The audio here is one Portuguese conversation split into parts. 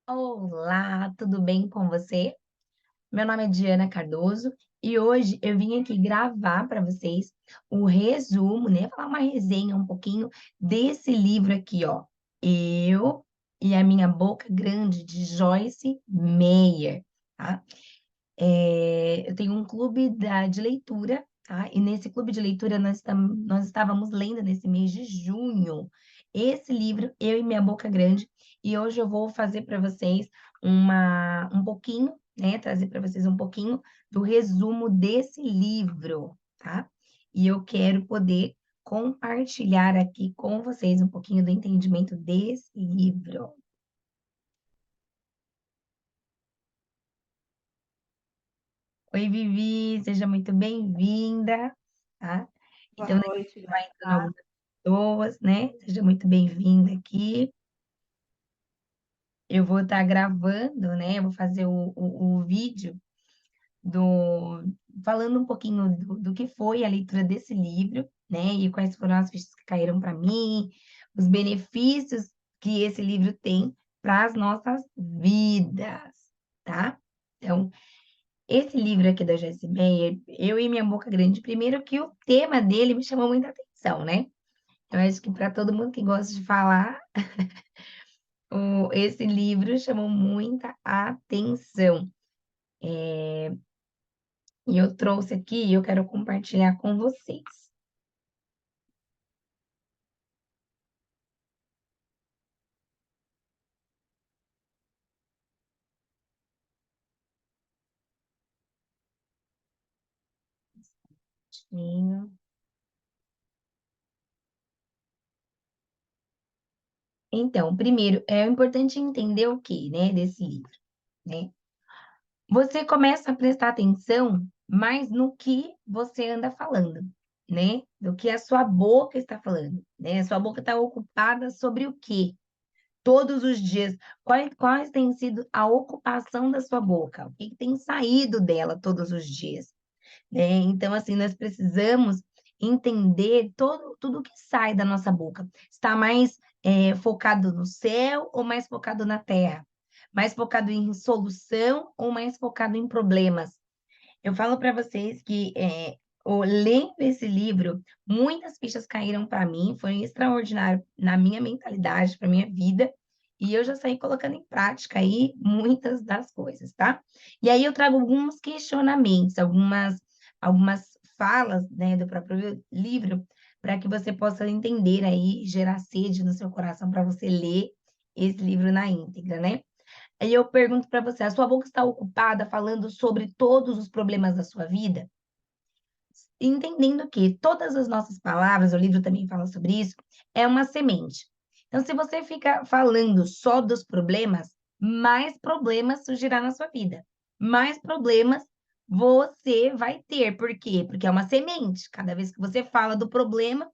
Olá, tudo bem com você? Meu nome é Diana Cardoso e hoje eu vim aqui gravar para vocês o resumo, né? Falar uma resenha um pouquinho desse livro aqui, ó. Eu e a Minha Boca Grande, de Joyce Meyer, tá? Eu tenho um clube de leitura, tá? E nesse clube de leitura nós estávamos lendo nesse mês de junho esse livro, Eu e Minha Boca Grande, e hoje eu vou fazer para vocês um pouquinho, né? Trazer para vocês um pouquinho do resumo desse livro, tá? E eu quero poder compartilhar aqui com vocês um pouquinho do entendimento desse livro. Oi, Vivi, seja muito bem-vinda, tá? Boa Então, daqui noite, vai entrando Graça. algumas pessoas, né? Seja muito bem-vinda aqui. Eu vou estar gravando, né? Eu vou fazer o vídeo do falando um pouquinho do que foi a leitura desse livro, né? E quais foram as fichas que caíram para mim, os benefícios que esse livro tem para as nossas vidas, tá? Então, esse livro aqui da Joyce Meyer, Eu e Minha Boca Grande, primeiro que o tema dele me chamou muita atenção, né? Eu acho que para todo mundo que gosta de falar, esse livro chamou muita atenção. E eu trouxe aqui e eu quero compartilhar com vocês. Então, primeiro, é importante entender o que, né, desse livro, né? Você começa a prestar atenção mais no que você anda falando, né? Do que a sua boca está falando, né? A sua boca está ocupada sobre o quê? Todos os dias. Quais tem sido a ocupação da sua boca? O que que tem saído dela todos os dias, né? Então, assim, nós precisamos entender tudo que sai da nossa boca. Está mais focado no céu ou mais focado na terra? Mais focado em solução ou mais focado em problemas? Eu falo para vocês que lendo esse livro, muitas fichas caíram para mim, foi extraordinário na minha mentalidade, para minha vida, e eu já saí colocando em prática aí muitas das coisas, tá? E aí eu trago alguns questionamentos, algumas falas, né, do próprio livro, para que você possa entender aí, gerar sede no seu coração para você ler esse livro na íntegra, né? Aí eu pergunto para você: a sua boca está ocupada falando sobre todos os problemas da sua vida? Entendendo que todas as nossas palavras, o livro também fala sobre isso, é uma semente. Então, se você fica falando só dos problemas, mais problemas surgirá na sua vida. Mais problemas você vai ter. Por quê? Porque é uma semente. Cada vez que você fala do problema,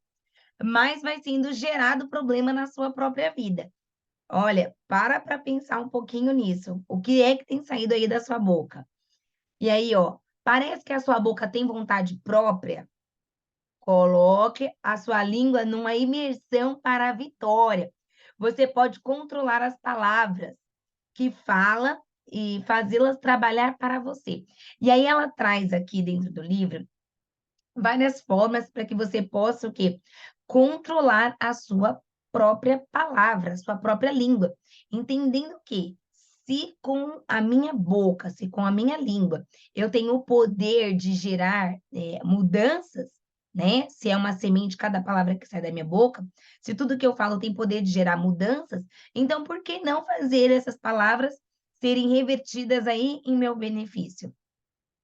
mais vai sendo gerado problema na sua própria vida. Olha, para pensar um pouquinho nisso. O que é que tem saído aí da sua boca? E aí, ó, parece que a sua boca tem vontade própria? Coloque a sua língua numa imersão para a vitória. Você pode controlar as palavras que fala e fazê-las trabalhar para você. E aí ela traz aqui dentro do livro várias formas para que você possa o quê? Controlar a sua própria palavra, a sua própria língua, entendendo que se com a minha boca, se com a minha língua, eu tenho o poder de gerar mudanças, né? Se é uma semente cada palavra que sai da minha boca, se tudo que eu falo tem poder de gerar mudanças, então por que não fazer essas palavras serem revertidas aí em meu benefício?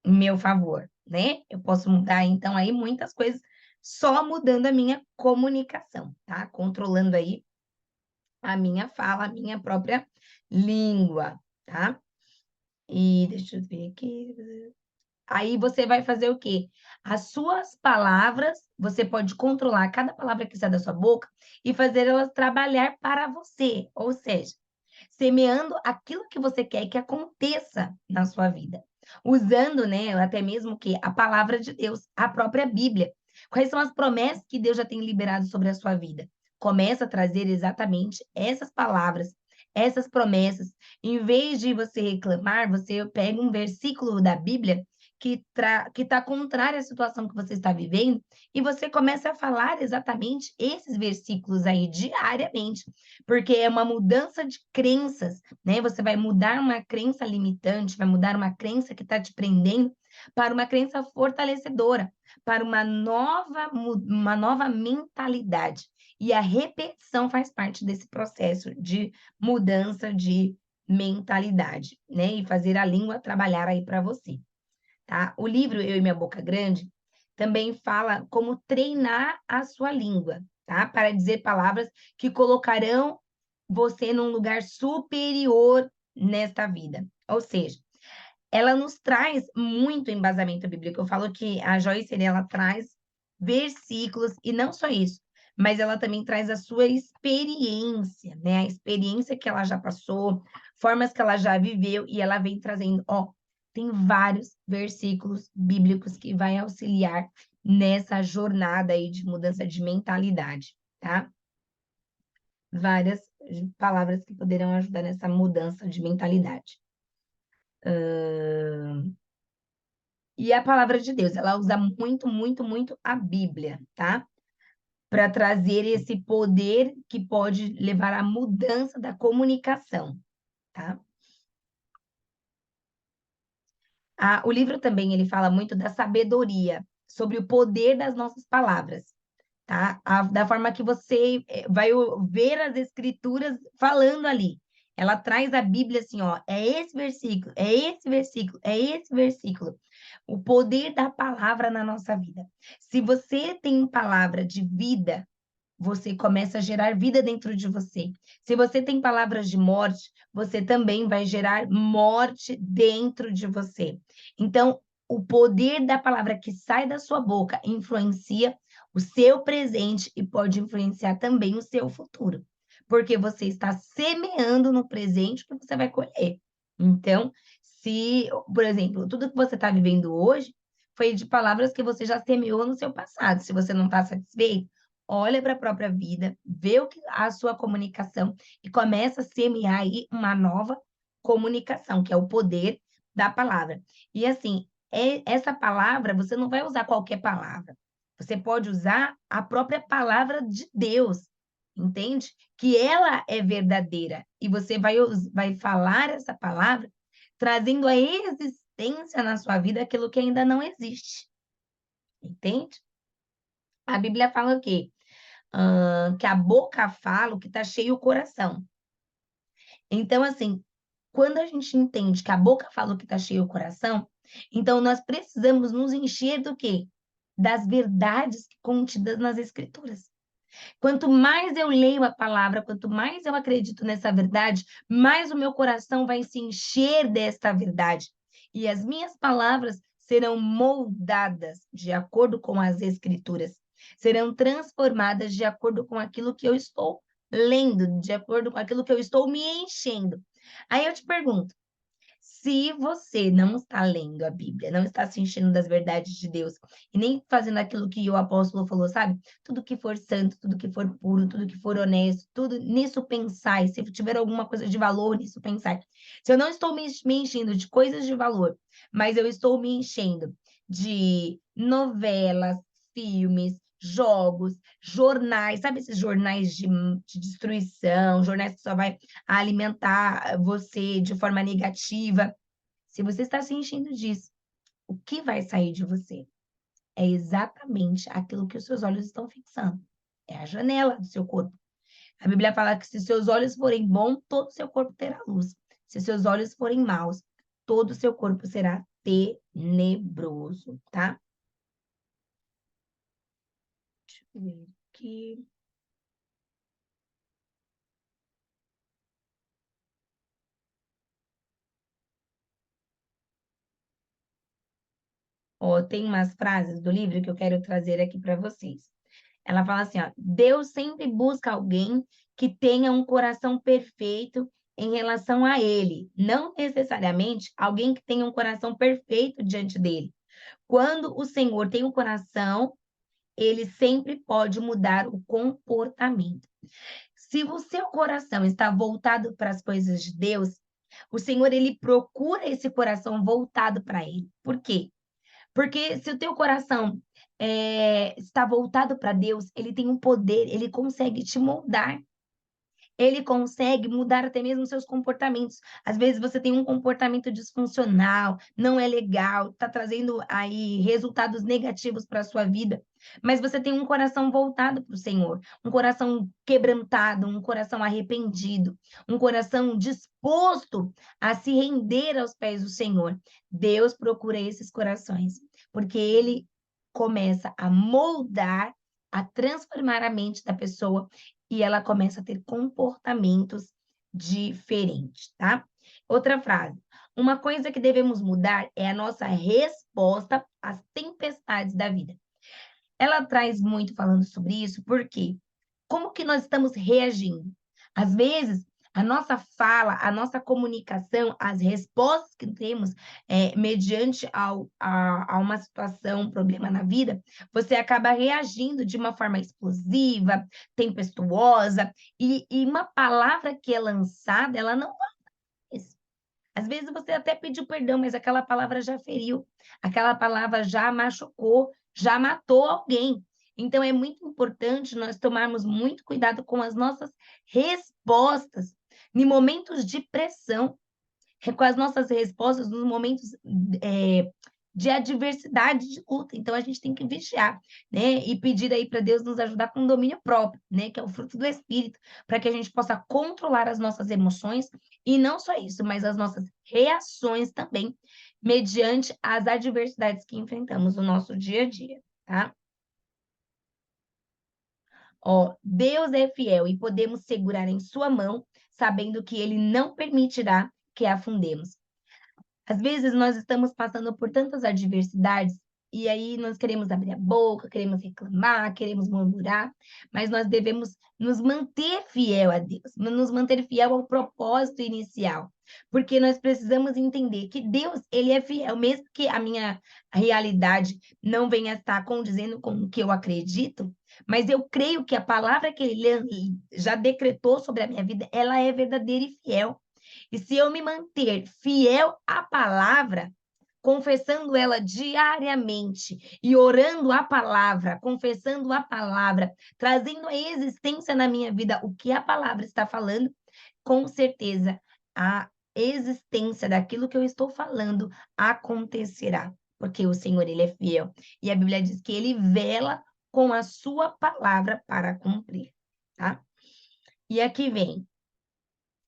Em meu favor, né? Eu posso mudar, então, aí muitas coisas só mudando a minha comunicação, tá? Controlando aí a minha fala, a minha própria língua, tá? E deixa eu ver aqui. Aí você vai fazer o quê? As suas palavras, você pode controlar cada palavra que sai da sua boca e fazer elas trabalhar para você, ou seja, semeando aquilo que você quer que aconteça na sua vida. Usando, né, até mesmo que a palavra de Deus, a própria Bíblia. Quais são as promessas que Deus já tem liberado sobre a sua vida? Começa a trazer exatamente essas palavras, essas promessas. Em vez de você reclamar, você pega um versículo da Bíblia que está contrário à situação que você está vivendo e você começa a falar exatamente esses versículos aí diariamente, porque é uma mudança de crenças, né? Você vai mudar uma crença limitante, vai mudar uma crença que está te prendendo para uma crença fortalecedora, para uma nova mentalidade. E a repetição faz parte desse processo de mudança de mentalidade, né? E fazer a língua trabalhar aí para você, tá? O livro Eu e Minha Boca Grande também fala como treinar a sua língua, tá? Para dizer palavras que colocarão você num lugar superior nesta vida. Ou seja, ela nos traz muito embasamento bíblico. Eu falo que a Joyce, ela traz versículos, e não só isso, mas ela também traz a sua experiência, né? A experiência que ela já passou, formas que ela já viveu, e ela vem trazendo, ó, tem vários versículos bíblicos que vai auxiliar nessa jornada aí de mudança de mentalidade, tá? Várias palavras que poderão ajudar nessa mudança de mentalidade. E a palavra de Deus, ela usa muito, muito, muito a Bíblia, tá? Para trazer esse poder que pode levar à mudança da comunicação, tá? O livro também ele fala muito da sabedoria, sobre o poder das nossas palavras, tá? Da forma que você vai ver as escrituras falando ali. Ela traz a Bíblia assim, ó, é esse versículo, é esse versículo, é esse versículo. O poder da palavra na nossa vida. Se você tem palavra de vida, você começa a gerar vida dentro de você. Se você tem palavras de morte, você também vai gerar morte dentro de você. Então, o poder da palavra que sai da sua boca influencia o seu presente e pode influenciar também o seu futuro. Porque você está semeando no presente que você vai colher. Então, se, por exemplo, tudo que você está vivendo hoje foi de palavras que você já semeou no seu passado. Se você não está satisfeito, olha para a própria vida, vê o que a sua comunicação e começa a semear aí uma nova comunicação, que é o poder da palavra. E assim, essa palavra, você não vai usar qualquer palavra. Você pode usar a própria palavra de Deus, entende? Que ela é verdadeira. E você vai falar essa palavra trazendo a existência na sua vida aquilo que ainda não existe. Entende? A Bíblia fala o quê? Que a boca fala o que está cheio o coração. Então, assim, quando a gente entende que a boca fala o que está cheio o coração, então nós precisamos nos encher do quê? Das verdades contidas nas Escrituras. Quanto mais eu leio a palavra, quanto mais eu acredito nessa verdade, mais o meu coração vai se encher desta verdade. E as minhas palavras serão moldadas de acordo com as Escrituras, serão transformadas de acordo com aquilo que eu estou lendo, de acordo com aquilo que eu estou me enchendo. Aí eu te pergunto, se você não está lendo a Bíblia, não está se enchendo das verdades de Deus e nem fazendo aquilo que o apóstolo falou, sabe? Tudo que for santo, tudo que for puro, tudo que for honesto, tudo nisso pensai. Se tiver alguma coisa de valor, nisso pensai. Se eu não estou me enchendo de coisas de valor, mas eu estou me enchendo de novelas, filmes, jogos, jornais, sabe esses jornais de destruição, jornais que só vai a alimentar você de forma negativa. Se você está se enchendo disso, o que vai sair de você? É exatamente aquilo que os seus olhos estão fixando. É a janela do seu corpo. A Bíblia fala que se seus olhos forem bons, todo o seu corpo terá luz. Se seus olhos forem maus, todo o seu corpo será tenebroso, tá? Deixa eu ver aqui. Ó, tem umas frases do livro que eu quero trazer aqui para vocês. Ela fala assim, ó, Deus sempre busca alguém que tenha um coração perfeito em relação a ele, não necessariamente alguém que tenha um coração perfeito diante dele. Quando o Senhor tem um coração, ele sempre pode mudar o comportamento. Se o seu coração está voltado para as coisas de Deus, o Senhor, ele procura esse coração voltado para ele. Por quê? Porque se o teu coração, está voltado para Deus, ele tem um poder, ele consegue te moldar. Ele consegue mudar até mesmo seus comportamentos. Às vezes você tem um comportamento disfuncional, não é legal, está trazendo aí resultados negativos para a sua vida, mas você tem um coração voltado para o Senhor, um coração quebrantado, um coração arrependido, um coração disposto a se render aos pés do Senhor. Deus procura esses corações, porque Ele começa a moldar, a transformar a mente da pessoa e ela começa a ter comportamentos diferentes, tá? Outra frase: uma coisa que devemos mudar é a nossa resposta às tempestades da vida. Ela traz muito falando sobre isso, porque como que nós estamos reagindo? Às vezes, a nossa fala, a nossa comunicação, as respostas que temos, mediante a uma situação, um problema na vida, você acaba reagindo de uma forma explosiva, tempestuosa, e uma palavra que é lançada, ela não vai. Às vezes você até pediu perdão, mas aquela palavra já feriu, aquela palavra já machucou, já matou alguém. Então é muito importante nós tomarmos muito cuidado com as nossas respostas em momentos de pressão, com as nossas respostas nos momentos de adversidade, de luta. Então a gente tem que vigiar, né? E pedir aí para Deus nos ajudar com domínio próprio, né? Que é o fruto do Espírito, para que a gente possa controlar as nossas emoções e não só isso, mas as nossas reações também, mediante as adversidades que enfrentamos no nosso dia a dia, tá? Ó, Deus é fiel e podemos segurar em sua mão, sabendo que ele não permitirá que afundemos. Às vezes nós estamos passando por tantas adversidades e aí nós queremos abrir a boca, queremos reclamar, queremos murmurar, mas nós devemos nos manter fiel a Deus, nos manter fiel ao propósito inicial, porque nós precisamos entender que Deus, ele é fiel, mesmo que a minha realidade não venha a estar condizendo com o que eu acredito, mas eu creio que a palavra que ele já decretou sobre a minha vida, ela é verdadeira e fiel. E se eu me manter fiel à palavra, confessando ela diariamente e orando a palavra, confessando a palavra, trazendo à existência na minha vida o que a palavra está falando, com certeza a existência daquilo que eu estou falando acontecerá, porque o Senhor, ele é fiel. E a Bíblia diz que ele vela com a sua palavra para cumprir, tá? E aqui vem: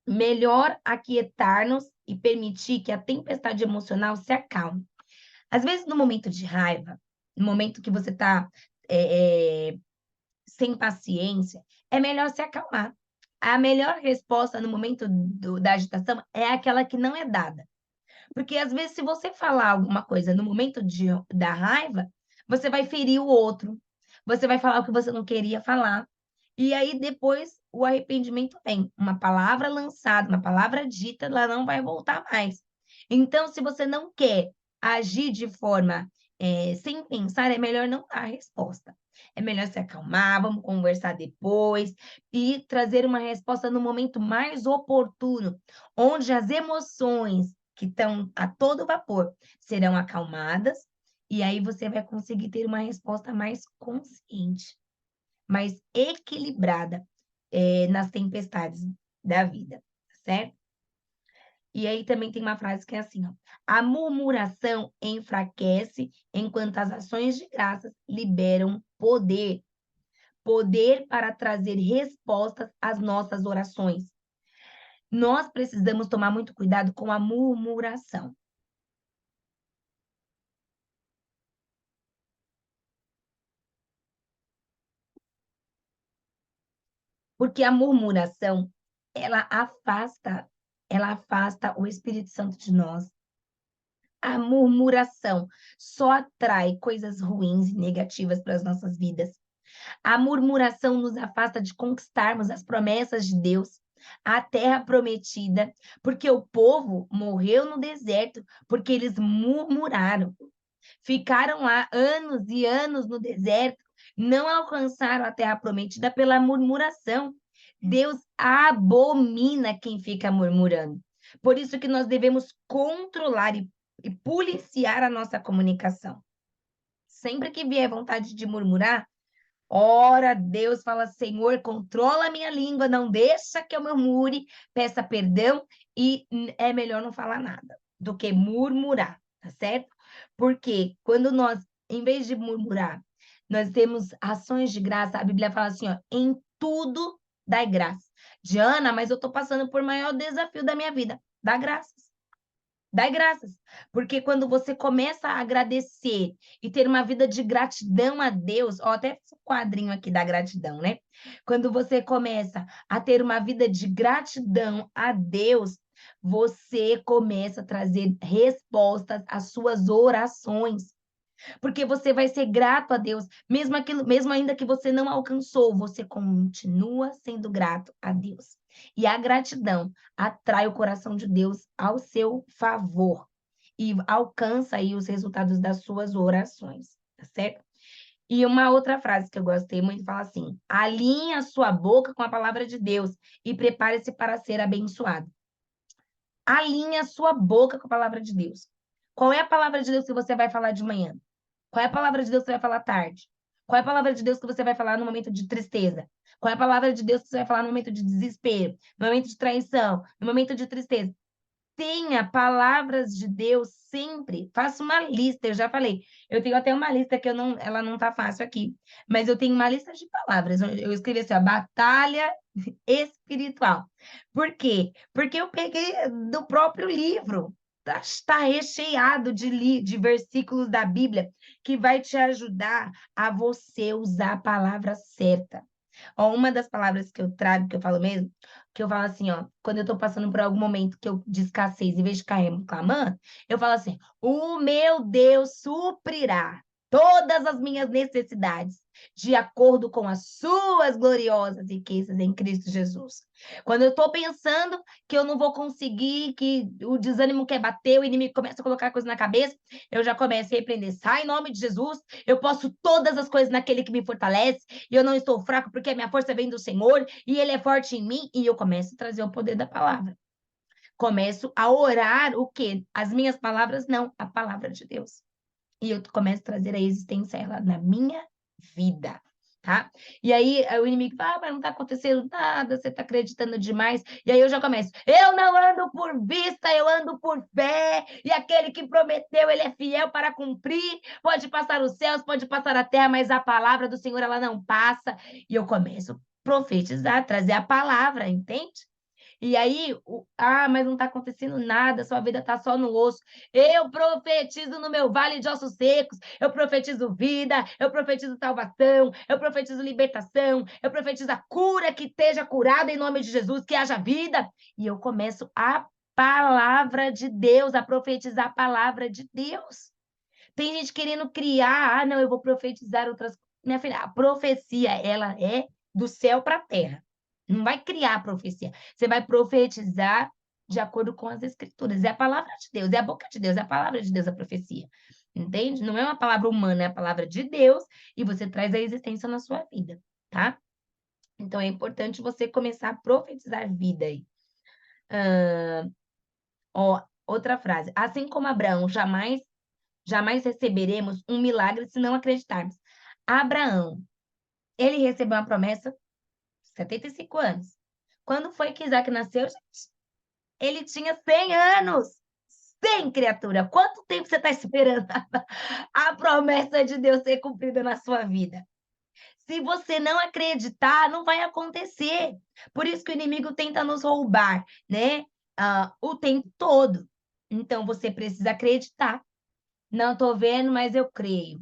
melhor aquietar-nos e permitir que a tempestade emocional se acalme. Às vezes, no momento de raiva, no momento que você está sem paciência, é melhor se acalmar. A melhor resposta no momento da agitação é aquela que não é dada. Porque, às vezes, se você falar alguma coisa no momento da raiva, você vai ferir o outro, você vai falar o que você não queria falar. E aí, depois, o arrependimento vem. Uma palavra lançada, uma palavra dita, ela não vai voltar mais. Então, se você não quer agir de forma sem pensar, é melhor não dar a resposta. É melhor se acalmar, vamos conversar depois e trazer uma resposta no momento mais oportuno, onde as emoções que estão a todo vapor serão acalmadas, e aí você vai conseguir ter uma resposta mais consciente, mais equilibrada, nas tempestades da vida, certo? E aí também tem uma frase que é assim, ó: a murmuração enfraquece, enquanto as ações de graças liberam poder, poder para trazer respostas às nossas orações. Nós precisamos tomar muito cuidado com a murmuração. Porque a murmuração, ela afasta o Espírito Santo de nós. A murmuração só atrai coisas ruins e negativas para as nossas vidas. A murmuração nos afasta de conquistarmos as promessas de Deus, a terra prometida, porque o povo morreu no deserto, porque eles murmuraram. Ficaram lá anos e anos no deserto, não alcançaram a terra prometida pela murmuração. Deus abomina quem fica murmurando. Por isso que nós devemos controlar e policiar a nossa comunicação. Sempre que vier vontade de murmurar, ora a Deus, fala, Senhor, controla a minha língua, não deixa que eu murmure, peça perdão e é melhor não falar nada do que murmurar, tá certo? Porque quando nós, em vez de murmurar, nós temos ações de graça, a Bíblia fala assim, ó, em tudo dai graça. Diana, mas eu tô passando por maior desafio da minha vida. Dá graças. Dai graças, porque quando você começa a agradecer e ter uma vida de gratidão a Deus, ó, até esse quadrinho aqui da gratidão, né? Quando você começa a ter uma vida de gratidão a Deus, você começa a trazer respostas às suas orações. Porque você vai ser grato a Deus, mesmo ainda que você não alcançou, você continua sendo grato a Deus. E a gratidão atrai o coração de Deus ao seu favor e alcança aí os resultados das suas orações, tá certo? E uma outra frase que eu gostei muito fala assim: alinhe a sua boca com a palavra de Deus e prepare-se para ser abençoado. Alinhe a sua boca com a palavra de Deus. Qual é a palavra de Deus que você vai falar de manhã? Qual é a palavra de Deus que você vai falar à tarde? Qual é a palavra de Deus que você vai falar no momento de tristeza? Qual é a palavra de Deus que você vai falar no momento de desespero, no momento de traição, no momento de tristeza? Tenha palavras de Deus sempre. Faça uma lista, eu já falei. Eu tenho até uma lista que ela não tá fácil aqui, mas eu tenho uma lista de palavras. Eu escrevi assim, ó, batalha espiritual. Por quê? Porque eu peguei do próprio livro. Está recheado de versículos da Bíblia que vai te ajudar a você usar a palavra certa. Ó, uma das palavras que eu trago, que eu falo mesmo, que eu falo assim, ó, quando eu tô passando por algum momento de escassez, em vez de ficar reclamando, eu falo assim: o meu Deus suprirá todas as minhas necessidades, de acordo com as suas gloriosas riquezas em Cristo Jesus. Quando eu estou pensando que eu não vou conseguir, que o desânimo quer bater, o inimigo começa a colocar coisa na cabeça, eu já começo a repreender. Sai em nome de Jesus, eu posso todas as coisas naquele que me fortalece, e eu não estou fraco porque a minha força vem do Senhor, e Ele é forte em mim, e eu começo a trazer o poder da palavra. Começo a orar o quê? As minhas palavras, não, a palavra de Deus. E eu começo a trazer a existência ela na minha vida, tá? E aí o inimigo fala, mas não tá acontecendo nada, você tá acreditando demais. E aí eu já começo, eu não ando por vista, eu ando por fé. E aquele que prometeu, ele é fiel para cumprir. Pode passar os céus, pode passar a terra, mas a palavra do Senhor, ela não passa. E eu começo a profetizar, trazer a palavra, entende? E aí, mas não está acontecendo nada, sua vida está só no osso. Eu profetizo no meu vale de ossos secos, eu profetizo vida, eu profetizo salvação, eu profetizo libertação, eu profetizo a cura, que esteja curada em nome de Jesus, que haja vida. E eu começo a palavra de Deus, a profetizar a palavra de Deus. Tem gente querendo criar, não, eu vou profetizar outras. Minha filha, a profecia, ela é do céu para a terra. Não vai criar a profecia. Você vai profetizar de acordo com as escrituras. É a palavra de Deus, é a boca de Deus, é a palavra de Deus a profecia. Entende? Não é uma palavra humana, é a palavra de Deus e você traz a existência na sua vida, tá? Então é importante você começar a profetizar vida aí. Ó, outra frase. Assim como Abraão jamais receberemos um milagre se não acreditarmos. Abraão, ele recebeu uma promessa, 75 anos. Quando foi que Isaac nasceu, gente? Ele tinha 100 anos. 100, criatura. Quanto tempo você está esperando a promessa de Deus ser cumprida na sua vida? Se você não acreditar, não vai acontecer. Por isso que o inimigo tenta nos roubar, né? O tempo todo. Então, você precisa acreditar. Não estou vendo, mas eu creio.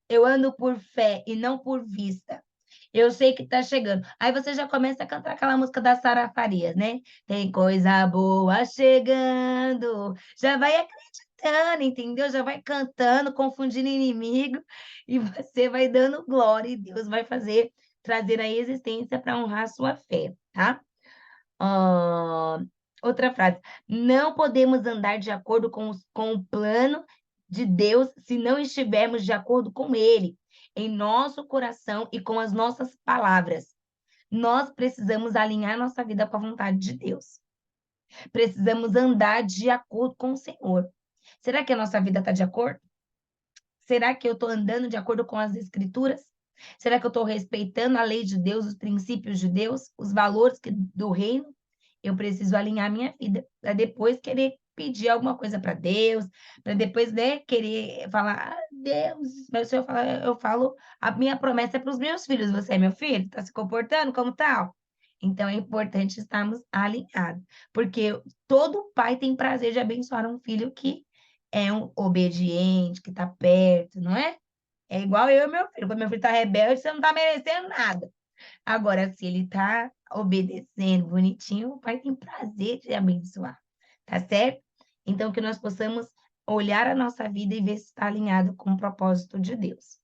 Eu ando por fé e não por vista. Eu sei que tá chegando. Aí você já começa a cantar aquela música da Sara Farias, né? Tem coisa boa chegando. Já vai acreditando, entendeu? Já vai cantando, confundindo inimigo e você vai dando glória e Deus vai trazer a existência para honrar a sua fé, tá? Ah, outra frase. Não podemos andar de acordo com o plano de Deus se não estivermos de acordo com ele, em nosso coração e com as nossas palavras. Nós precisamos alinhar nossa vida com a vontade de Deus. Precisamos andar de acordo com o Senhor. Será que a nossa vida está de acordo? Será que eu estou andando de acordo com as Escrituras? Será que eu estou respeitando a lei de Deus, os princípios de Deus, os valores do reino? Eu preciso alinhar minha vida para depois querer pedir alguma coisa para Deus, para depois, né, querer falar, Deus, mas se eu falo, a minha promessa é para os meus filhos, você é meu filho, está se comportando como tal? Então é importante estarmos alinhados, porque todo pai tem prazer de abençoar um filho que é um obediente, que está perto, não é? É igual eu e meu filho. Quando meu filho está rebelde, você não está merecendo nada. Agora, se ele está obedecendo, bonitinho, o pai tem prazer de abençoar, tá certo? Então, que nós possamos olhar a nossa vida e ver se está alinhado com o propósito de Deus.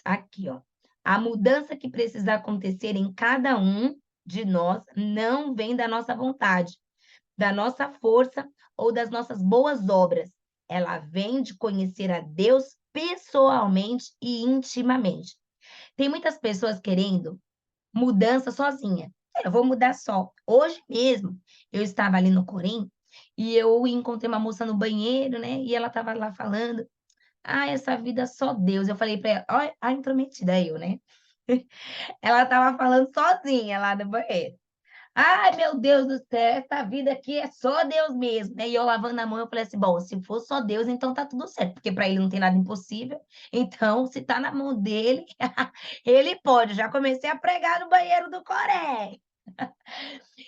Aqui, ó. A mudança que precisa acontecer em cada um de nós não vem da nossa vontade, da nossa força ou das nossas boas obras. Ela vem de conhecer a Deus pessoalmente e intimamente. Tem muitas pessoas querendo mudança sozinha. Eu vou mudar só. Hoje mesmo, eu estava ali no Corim e eu encontrei uma moça no banheiro, né? E ela estava lá falando: "Ah, essa vida só Deus". Eu falei para ela, olha a intrometida eu, né? Ela estava falando sozinha lá no banheiro. Ai, meu Deus do céu, essa vida aqui é só Deus mesmo, né? E eu lavando a mão, eu falei assim: bom, se for só Deus, então tá tudo certo, porque para ele não tem nada impossível. Então, se tá na mão dele, ele pode. Já comecei a pregar no banheiro do Coré.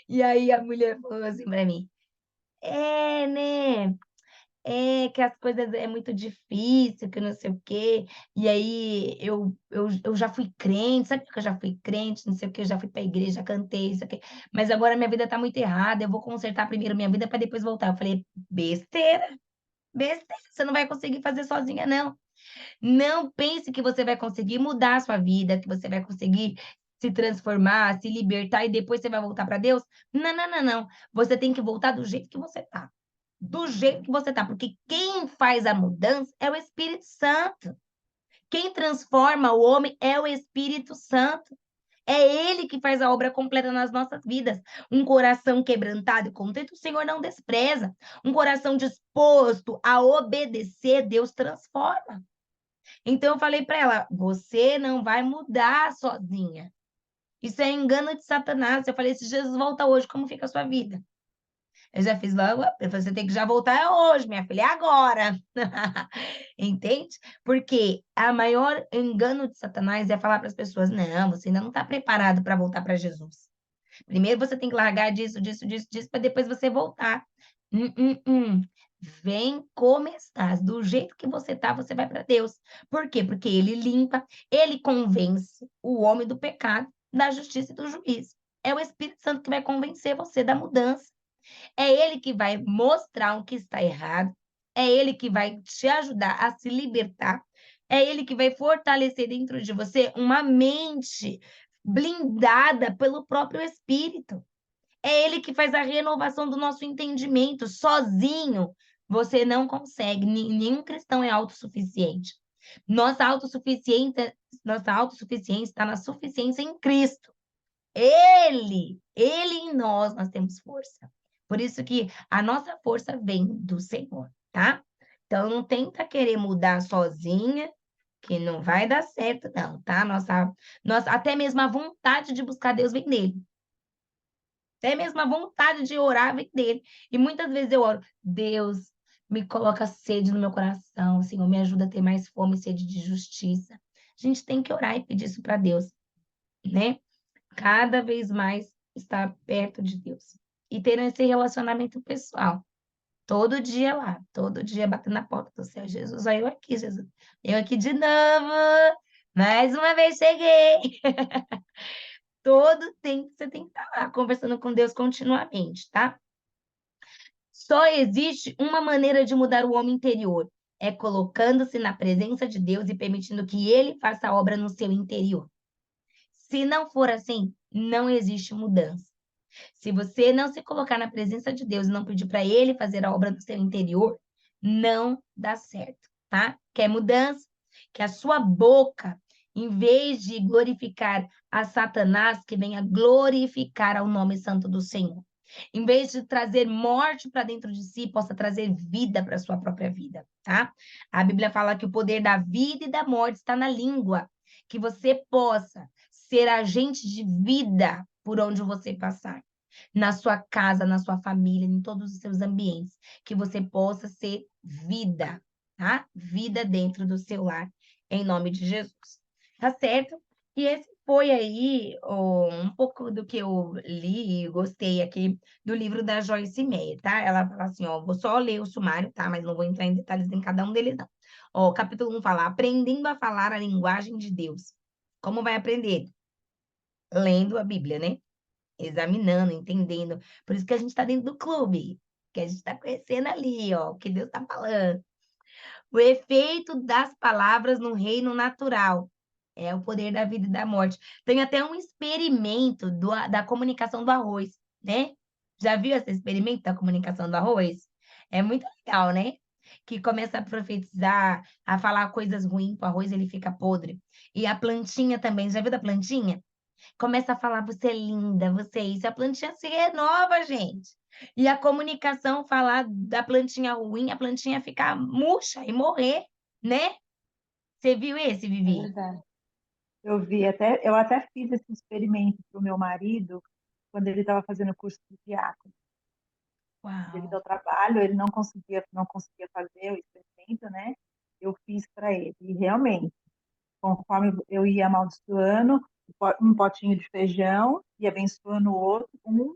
E aí a mulher falou assim para mim: é, né? É que as coisas é muito difícil, que não sei o quê. E aí eu já fui crente, sabe que eu já fui crente, não sei o quê, eu já fui para a igreja, cantei, isso aqui, mas agora minha vida tá muito errada, eu vou consertar primeiro minha vida para depois voltar. Eu falei: "Besteira, besteira, você não vai conseguir fazer sozinha não. Não pense que você vai conseguir mudar a sua vida, que você vai conseguir se transformar, se libertar e depois você vai voltar para Deus. Não, não, não, não. Você tem que voltar do jeito que você tá. Do jeito que você tá, porque quem faz a mudança é o Espírito Santo. Quem transforma o homem é o Espírito Santo. É ele que faz a obra completa nas nossas vidas. Um coração quebrantado e contrito, o Senhor não despreza. Um coração disposto a obedecer, Deus transforma. Então eu falei para ela: você não vai mudar sozinha. Isso é engano de Satanás. Eu falei: se Jesus volta hoje, como fica a sua vida? Eu já fiz logo, você tem que já voltar hoje, minha filha, é agora. Entende? Porque a maior engano de Satanás é falar para as pessoas: não, você ainda não está preparado para voltar para Jesus. Primeiro você tem que largar disso, disso, disso, disso, para depois você voltar. Hum, hum, hum. Vem começar. Do jeito que você tá, você vai para Deus. Por quê? Porque ele limpa, ele convence o homem do pecado, da justiça e do juízo. É o Espírito Santo que vai convencer você da mudança. É ele que vai mostrar o que está errado. É ele que vai te ajudar a se libertar. É ele que vai fortalecer dentro de você uma mente blindada pelo próprio Espírito. É ele que faz a renovação do nosso entendimento. Sozinho, você não consegue. Nenhum cristão é autossuficiente. Nossa autossuficiência está na suficiência em Cristo. Ele em nós temos força. Por isso que a nossa força vem do Senhor, tá? Então não tenta querer mudar sozinha, que não vai dar certo não, tá? Nossa até mesmo a vontade de buscar Deus vem dele. Até mesmo a vontade de orar vem dele. E muitas vezes eu oro: Deus, me coloca sede no meu coração, Senhor, me ajuda a ter mais fome e sede de justiça. A gente tem que orar e pedir isso para Deus, né? Cada vez mais estar perto de Deus e ter esse relacionamento pessoal. Todo dia lá, todo dia batendo na porta do céu. Jesus, olha eu aqui, Jesus. Eu aqui de novo. Mais uma vez cheguei. Todo tempo você tem que estar lá conversando com Deus continuamente, tá? Só existe uma maneira de mudar o homem interior. É colocando-se na presença de Deus e permitindo que Ele faça a obra no seu interior. Se não for assim, não existe mudança. Se você não se colocar na presença de Deus e não pedir para Ele fazer a obra no seu interior, não dá certo, tá? Quer mudança? Que a sua boca Em vez de glorificar a Satanás, que venha glorificar ao nome santo do Senhor. Em vez de trazer morte para dentro de si, possa trazer vida para a sua própria vida, tá? A Bíblia fala que o poder da vida e da morte está na língua. Que você possa ser agente de vida por onde você passar. Na sua casa, na sua família, em todos os seus ambientes. Que você possa ser vida, tá? Vida dentro do seu lar, em nome de Jesus. Tá certo? E esse foi aí um pouco do que eu li e gostei aqui do livro da Joyce Meyer, tá? Ela fala assim, ó, vou só ler o sumário, tá? Mas não vou entrar em detalhes em cada um deles, não. Ó, capítulo 1 fala, aprendendo a falar a linguagem de Deus. Como vai aprender? Lendo a Bíblia, né? Examinando, entendendo. Por isso que a gente está dentro do clube, que a gente está conhecendo ali, ó, o que Deus está falando. O efeito das palavras no reino natural. É o poder da vida e da morte. Tem até um experimento da comunicação do arroz, né? Já viu esse experimento da comunicação do arroz? É muito legal, né? Que começa a profetizar, a falar coisas ruins para o arroz, ele fica podre. E a plantinha também, já viu da plantinha? Começa a falar, você é linda, você é isso. A plantinha se renova, gente. E a comunicação falar da plantinha ruim, a plantinha ficar murcha e morrer, né? Você viu esse, É Vivi? verdade. Eu até fiz esse experimento para o meu marido quando ele estava fazendo o curso de diácono. Devido Uau! ao trabalho, ele não conseguia fazer o experimento, né? Eu fiz para ele. E realmente, conforme eu ia amaldiçoando, um potinho de feijão e abençoando o outro, um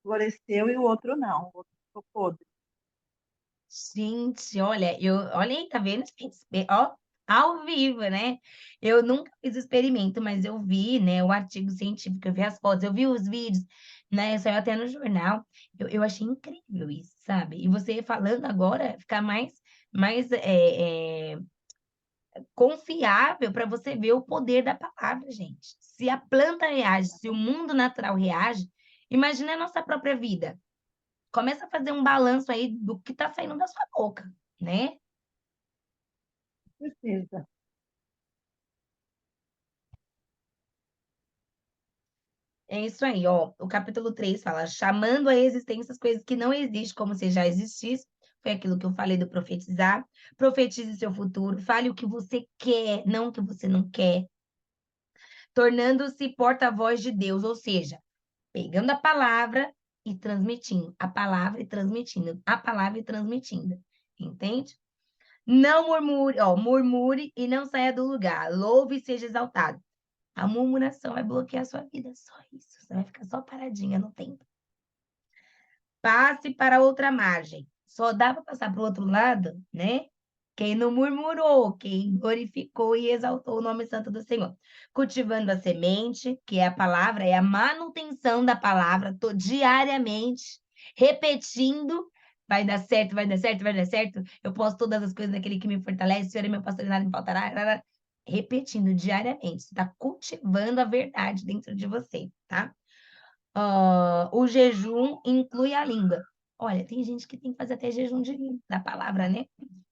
floresceu e o outro não, o outro ficou podre. Gente, olha aí, tá vendo? Gente? Ó, ao vivo, né? Eu nunca fiz o experimento, mas eu vi, né, o artigo científico, eu vi as fotos, eu vi os vídeos, né? Saiu até no jornal. Eu achei incrível isso, sabe? E você falando agora, fica mais confiável para você ver o poder da palavra, gente. Se a planta reage, se o mundo natural reage, imagina a nossa própria vida. Começa a fazer um balanço aí do que está saindo da sua boca, né? Com certeza. É isso aí, ó. O capítulo 3 fala, chamando à existência as coisas que não existem como se já existisse. Foi aquilo que eu falei do profetizar. Profetize seu futuro, fale o que você quer, não o que você não quer. Tornando-se porta-voz de Deus, ou seja, pegando a palavra e transmitindo, a palavra e transmitindo, a palavra e transmitindo. Entende? Não murmure, ó, murmure e não saia do lugar. Louve e seja exaltado. A murmuração vai bloquear a sua vida, só isso. Você vai ficar só paradinha no tempo. Passe para outra margem. Só dá para passar para o outro lado, né? Quem não murmurou, quem glorificou e exaltou o nome santo do Senhor. Cultivando a semente, que é a palavra, é a manutenção da palavra diariamente, repetindo. Vai dar certo, vai dar certo, vai dar certo. Eu posso todas as coisas naquele que me fortalece. O Senhor é meu pastor e nada me faltará. Repetindo diariamente. Você está cultivando a verdade dentro de você, tá? O jejum inclui a língua. Olha, tem gente que tem que fazer até jejum da palavra, né?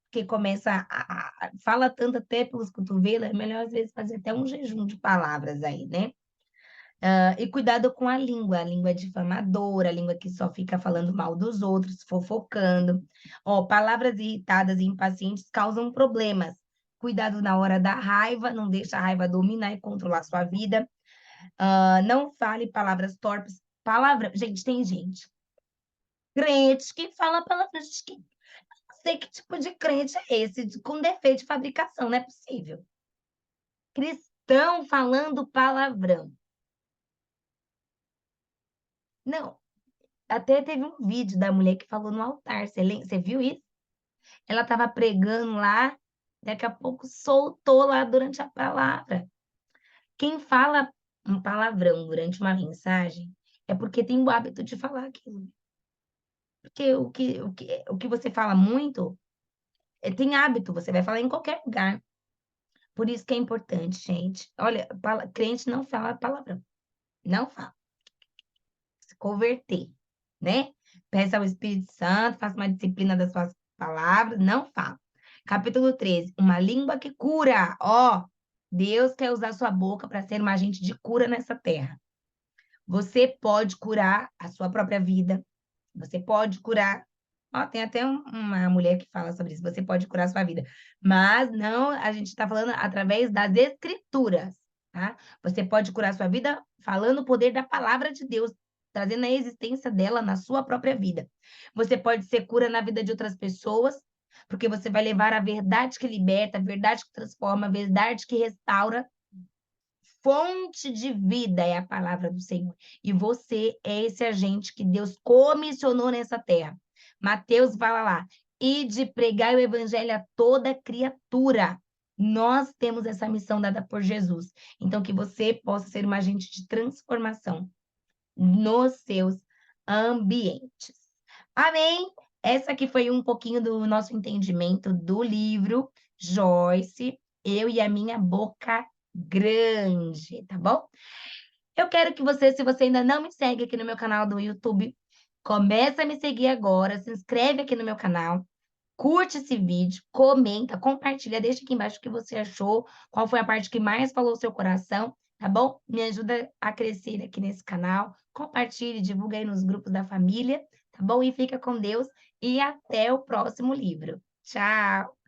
Porque começa fala tanto até pelos cotovelos, é melhor às vezes fazer até um jejum de palavras aí, né? E cuidado com a língua difamadora, a língua que só fica falando mal dos outros, fofocando. Ó, palavras irritadas e impacientes causam problemas. Cuidado na hora da raiva, não deixa a raiva dominar e controlar sua vida. Não fale palavras torpes. Palavra, gente, tem gente. Crente que fala palavras que não sei que tipo de crente é esse, com defeito de fabricação, não é possível. Cristão falando palavrão. Não, até teve um vídeo da mulher que falou no altar, você viu isso? Ela estava pregando lá, daqui a pouco soltou lá durante a palavra. Quem fala um palavrão durante uma mensagem é porque tem o hábito de falar aquilo. Porque o que você fala muito tem hábito, você vai falar em qualquer lugar. Por isso que é importante, gente. Olha, crente não fala palavrão. Não fala. Se converter, né? Peça ao Espírito Santo, faça uma disciplina das suas palavras, não fala. Capítulo 13, uma língua que cura. Ó, Deus quer usar sua boca para ser uma agente de cura nessa terra. Você pode curar a sua própria vida. Você pode curar. Ó, tem até uma mulher que fala sobre isso. Você pode curar a sua vida. Mas não, a gente está falando através das escrituras, tá? Você pode curar a sua vida falando o poder da palavra de Deus, trazendo a existência dela na sua própria vida. Você pode ser cura na vida de outras pessoas, porque você vai levar a verdade que liberta, a verdade que transforma, a verdade que restaura. Fonte de vida é a palavra do Senhor. E você é esse agente que Deus comissionou nessa terra. Mateus fala lá: e de pregar o evangelho a toda criatura. Nós temos essa missão dada por Jesus. Então, que você possa ser um agente de transformação nos seus ambientes. Amém? Essa aqui foi um pouquinho do nosso entendimento do livro Joyce, Eu e a Minha Boca Grande, tá bom? Eu quero que você, se você ainda não me segue aqui no meu canal do YouTube, comece a me seguir agora, se inscreve aqui no meu canal, curte esse vídeo, comenta, compartilha, deixa aqui embaixo o que você achou, qual foi a parte que mais falou o seu coração, tá bom? Me ajuda a crescer aqui nesse canal, compartilhe, divulga aí nos grupos da família, tá bom? E fica com Deus e até o próximo livro. Tchau!